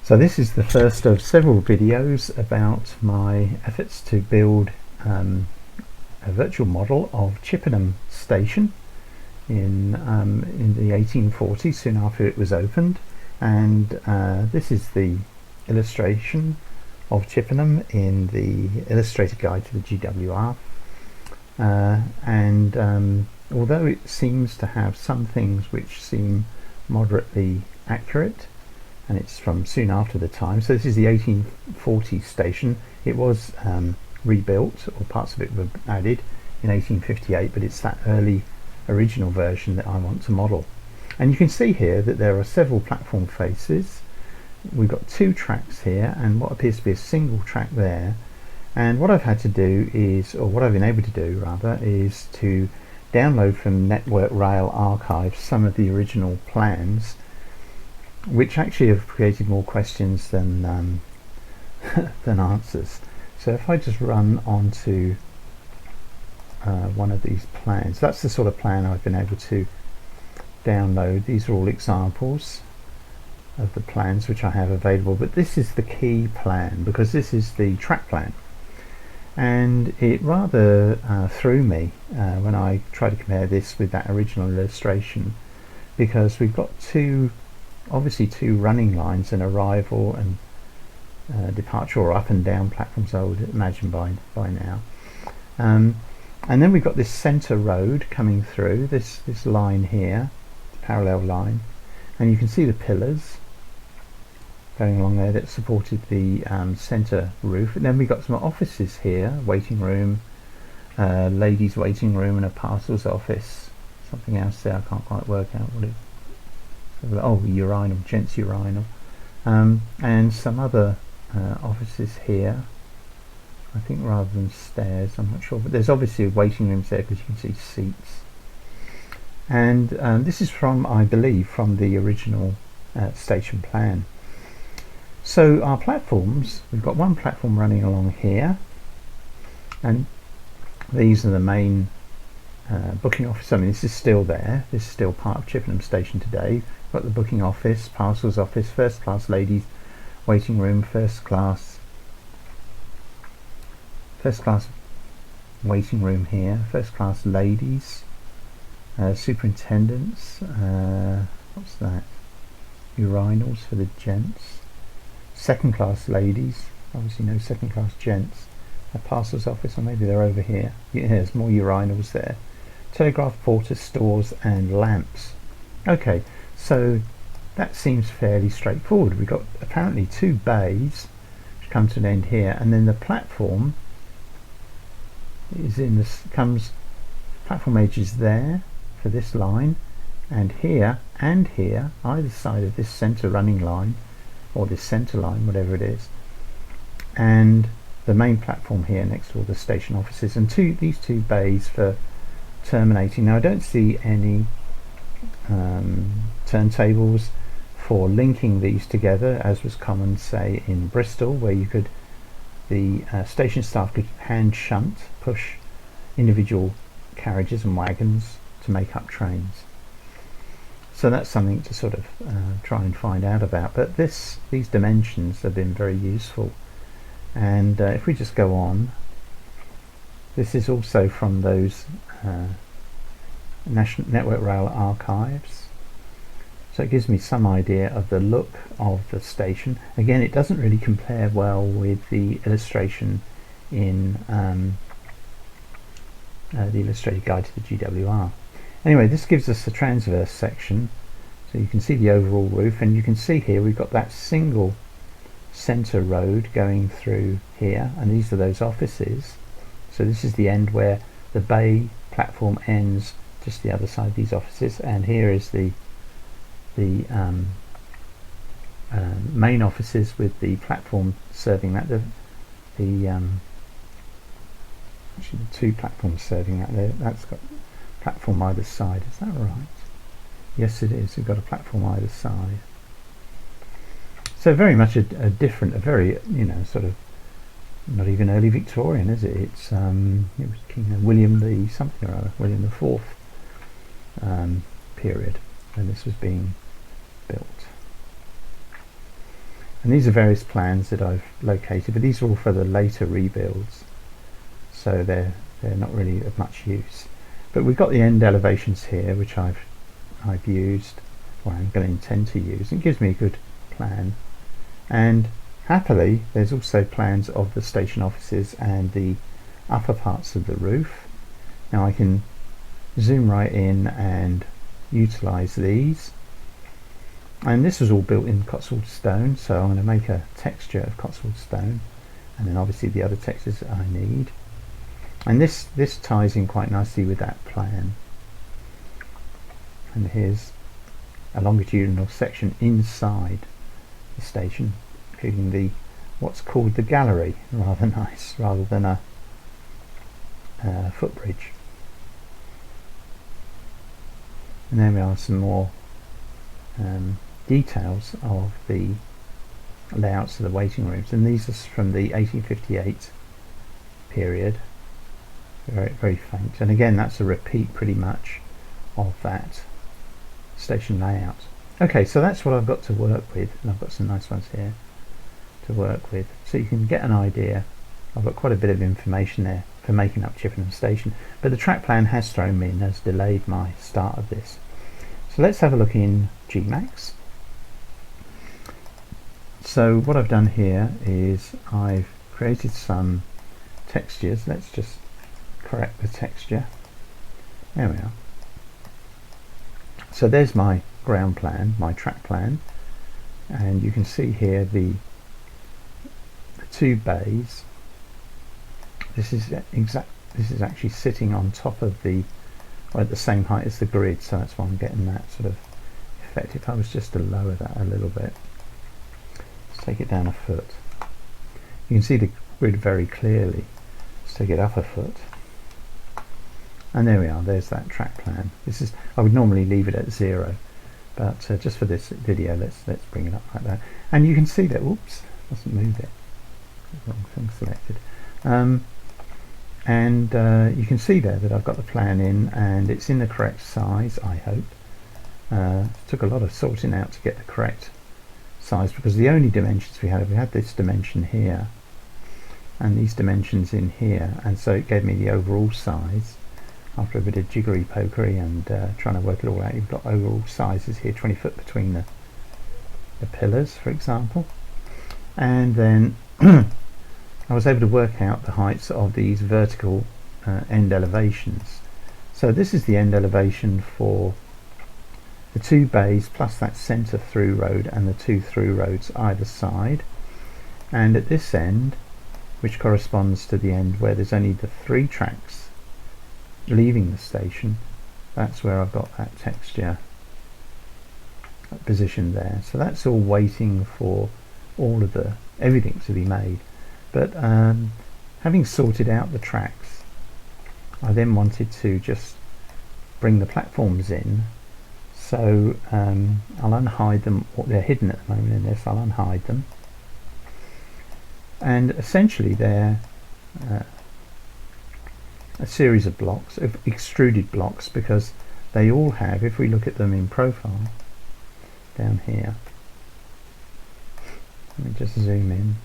So this is the first of several videos about my efforts to build a virtual model of Chippenham Station in the 1840s, soon after it was opened. And this is the illustration of Chippenham in the Illustrated Guide to the GWR. Although it seems to have some things which seem moderately accurate, and it's from soon after the time. So this is the 1840 station. It was rebuilt, or parts of it were added in 1858, but it's that early original version that I want to model. And you can see here that there are several platform faces. We've got two tracks here and what appears to be a single track there. And what I've had to do is, or what I've been able to do rather, is to download from Network Rail archives some of the original plans, which actually have created more questions than than answers. So if I just run onto one of these plans, that's the sort of plan I've been able to download. These are all examples of the plans which I have available, but this is the key plan because this is the track plan. And it rather threw me when I tried to compare this with that original illustration, because we've got obviously two running lines, an arrival and departure or up and down platforms, I would imagine by now. And then we've got this centre road coming through, this line here, parallel line, and you can see the pillars going along there that supported the centre roof. And then we've got some offices here, waiting room, ladies' waiting room, and a parcels office. Something else there, I can't quite work out what it is. Oh, urinal, gents urinal, and some other offices here, I think, rather than stairs, I'm not sure, but there's obviously waiting rooms there because you can see seats. And this is from, I believe, from the original station plan. So our platforms, we've got one platform running along here, and these are the main booking office. I mean, this is still there, this is still part of Chippenham Station today. We've got the booking office, parcels office, first class ladies waiting room, first class waiting room here, first class ladies, superintendents, what's that, urinals for the gents, second class ladies, obviously no second class gents, a parcels office, or maybe they're over here. Yeah, there's more urinals there, telegraph porters, stores and lamps. Okay, so that seems fairly straightforward. We've got apparently two bays which come to an end here, and then the platform is in this, platform edge is there for this line, and here, either side of this centre running line, or this centre line, whatever it is, and the main platform here next to all the station offices, and these two bays for terminating. Now I don't see any turntables for linking these together, as was common, say, in Bristol, where the station staff could hand shunt, push individual carriages and wagons to make up trains. So that's something to sort of try and find out about. But these dimensions have been very useful. And if we just go on, this is also from those National Network Rail archives. So it gives me some idea of the look of the station. Again, it doesn't really compare well with the illustration in the Illustrated Guide to the GWR. Anyway, this gives us the transverse section, so you can see the overall roof, and you can see here we've got that single centre road going through here, and these are those offices. So this is the end where the bay platform ends, just the other side of these offices, and here is the main offices with the platform serving that. Actually, the two platforms serving that there. That's got platform either side. Is that right? Yes, it is. We've got a platform either side. So very much a different, a very, sort of not even early Victorian, is it? It's it was King William the something or other, William the Fourth period when this was being built. And these are various plans that I've located, but these are all for the later rebuilds, so they're not really of much use. But we've got the end elevations here, which I've used, or I'm going to intend to use. It gives me a good plan. And happily, there's also plans of the station offices and the upper parts of the roof. Now I can zoom right in and utilize these. And this was all built in Cotswold stone, so I'm going to make a texture of Cotswold stone, and then obviously the other textures that I need. And this ties in quite nicely with that plan. And here's a longitudinal section inside the station, including the what's called the gallery. Rather nice, rather than a footbridge. And then we have some more details of the layouts of the waiting rooms, and these are from the 1858 period. Very, very faint, and again that's a repeat pretty much of that station layout. Okay, so that's what I've got to work with, and I've got some nice ones here to work with, so you can get an idea. I've got quite a bit of information there for making up Chippenham Station, but the track plan has thrown me and has delayed my start of this. So let's have a look in Gmax. So what I've done here is I've created some textures. Let's just correct the texture. There we are. So there's my ground plan, my track plan, and you can see here the two bays. This is actually sitting on top of the, or at the same height as the grid, so that's why I'm getting that sort of effect. If I was just to lower that a little bit, let's take it down a foot. You can see the grid very clearly. Let's take it up a foot. And there we are, there's that track plan. This is, I would normally leave it at 0, but just for this video, let's bring it up like that. And you can see that, whoops, doesn't move it. Wrong thing selected. You can see there that I've got the plan in, and it's in the correct size, I hope. Took a lot of sorting out to get the correct size, because the only dimensions we had this dimension here, and these dimensions in here, and so it gave me the overall size. After a bit of jiggery pokery and trying to work it all out, you've got overall sizes here, 20 foot between the pillars, for example. And then I was able to work out the heights of these vertical end elevations. So this is the end elevation for the two bays plus that centre through road and the two through roads either side. And at this end, which corresponds to the end where there's only the 3 tracks leaving the station, that's where I've got that texture positioned there. So that's all waiting for all of everything to be made. But having sorted out the tracks, I then wanted to just bring the platforms in. So I'll unhide them. They're hidden at the moment in this. I'll unhide them, and essentially they're a series of blocks, of extruded blocks, because they all have, if we look at them in profile down here, let me just zoom in,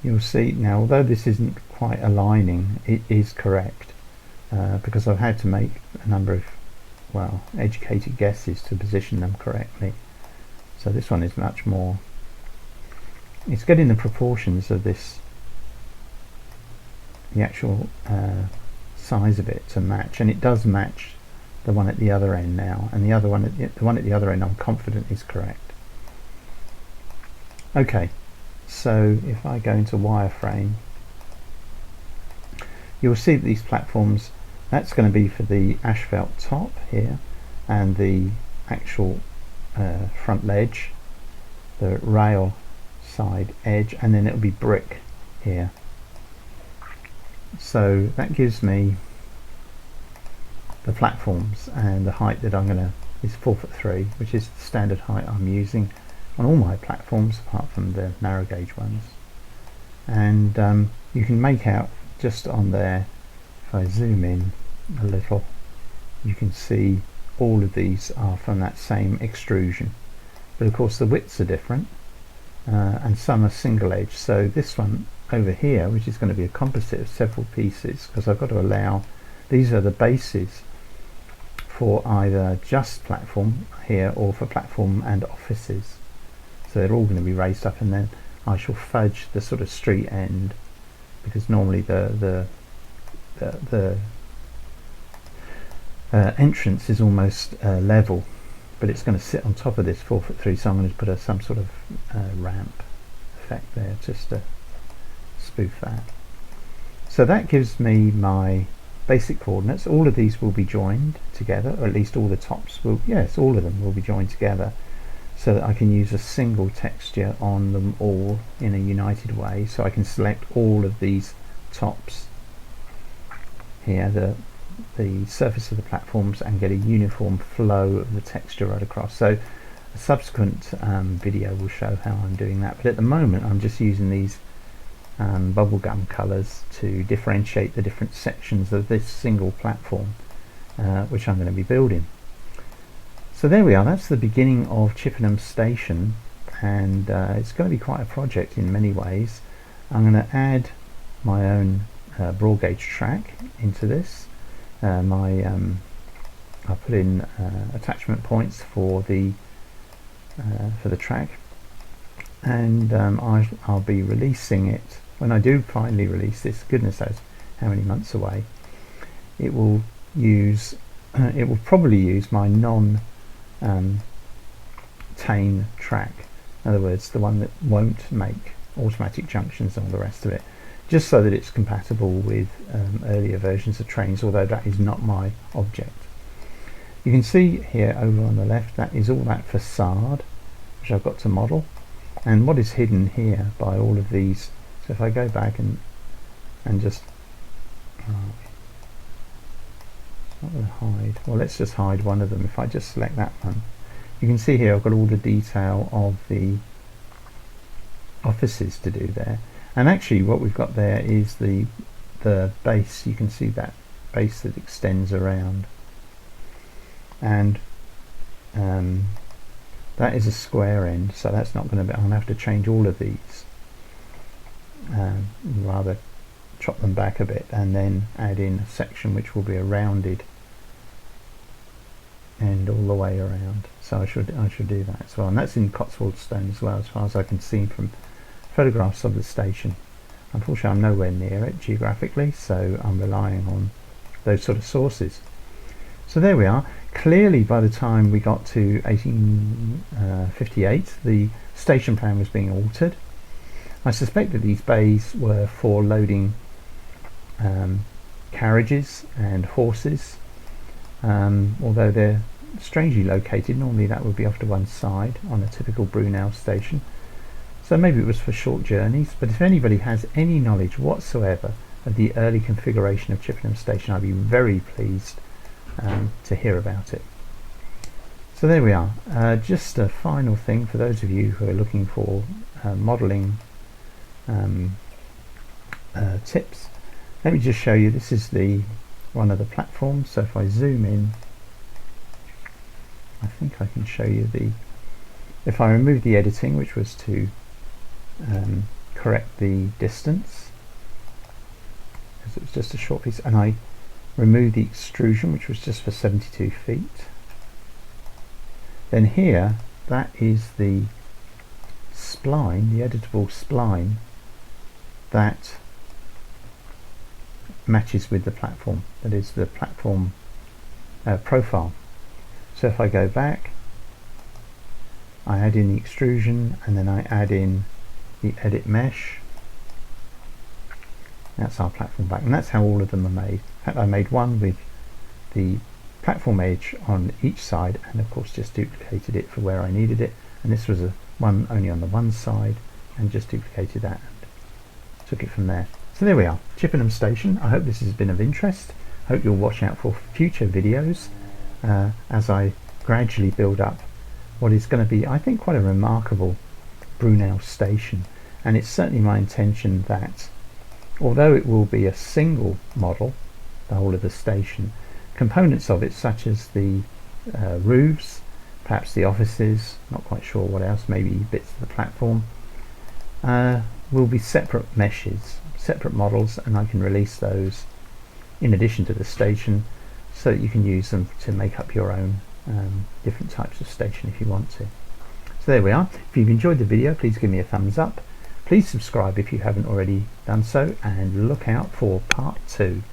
you'll see now, although this isn't quite aligning, it is correct, because I've had to make a number of, well, educated guesses to position them correctly. So this one is much more, it's getting the proportions of this, the actual size of it to match, and it does match the one at the other end now, and the one at the other end I'm confident is correct. Okay, so if I go into wireframe, you'll see that these platforms, that's going to be for the asphalt top here, and the actual front ledge, the rail side edge, and then it'll be brick here. So that gives me the platforms, and the height that I'm going to is 4'3", which is the standard height I'm using on all my platforms apart from the narrow gauge ones. And you can make out just on there, if I zoom in a little, you can see all of these are from that same extrusion, but of course the widths are different, and some are single edge. So this one over here, which is going to be a composite of several pieces, because I've got to allow, these are the bases for either just platform here or for platform and offices. So they're all going to be raised up, and then I shall fudge the sort of street end, because normally the entrance is almost level, but it's going to sit on top of this 4'3", so I'm going to put some sort of ramp effect there just to spoof that. So that gives me my basic coordinates. All of these will be joined together, or at least all the tops will, yes, all of them will be joined together, so that I can use a single texture on them all in a united way. So I can select all of these tops here, the surface of the platforms, and get a uniform flow of the texture right across. So a subsequent video will show how I'm doing that, but at the moment I'm just using these bubblegum colours to differentiate the different sections of this single platform, which I'm going to be building. So there we are, that's the beginning of Chippenham Station, and it's going to be quite a project in many ways. I'm going to add my own broad gauge track into this. I'll put in attachment points for the track, and I'll be releasing it. When I do finally release this, goodness knows how many months away, it will probably use my non-tane track. In other words, the one that won't make automatic junctions and all the rest of it, just so that it's compatible with earlier versions of Trainz, although that is not my object. You can see here over on the left, that is all that facade which I've got to model, and what is hidden here by all of these. So if I go back and just not going to hide, well, let's just hide one of them. If I just select that one, you can see here I've got all the detail of the offices to do there. And actually what we've got there is the base. You can see that base that extends around, and that is a square end, so that's not going to be, I'm going to have to change all of these, rather chop them back a bit, and then add in a section which will be a rounded end all the way around. So I should do that as well, and that's in Cotswold stone as well, as far as I can see from photographs of the station. Unfortunately I'm nowhere near it geographically, so I'm relying on those sort of sources. So there we are. Clearly by the time we got to 1858 the station plan was being altered. I suspect that these bays were for loading carriages and horses, although they're strangely located. Normally that would be off to one side on a typical Brunel station. So maybe it was for short journeys, but if anybody has any knowledge whatsoever of the early configuration of Chippenham Station, I'd be very pleased to hear about it. So there we are. Just a final thing for those of you who are looking for modelling tips. Let me just show you, this is one of the platforms. So if I zoom in, I think I can show you if I remove the editing, which was to correct the distance, because it was just a short piece, and I remove the extrusion, which was just for 72 feet, then here, that is the spline, the editable spline that matches with the platform, that is the platform profile. So if I go back, I add in the extrusion, and then I add in the edit mesh. That's our platform back, and that's how all of them are made. In fact, I made one with the platform edge on each side, and of course just duplicated it for where I needed it, and this was one only on the one side, and just duplicated that and took it from there. So there we are, Chippenham Station. I hope this has been of interest. I hope you'll watch out for future videos as I gradually build up what is going to be, I think, quite a remarkable Brunel station. And it's certainly my intention that, although it will be a single model, the whole of the station, components of it such as the roofs, perhaps the offices, not quite sure what else, maybe bits of the platform, will be separate meshes, separate models, and I can release those in addition to the station, so that you can use them to make up your own different types of station if you want to. So there we are. If you've enjoyed the video, please give me a thumbs up. Please subscribe if you haven't already done so, and look out for part 2.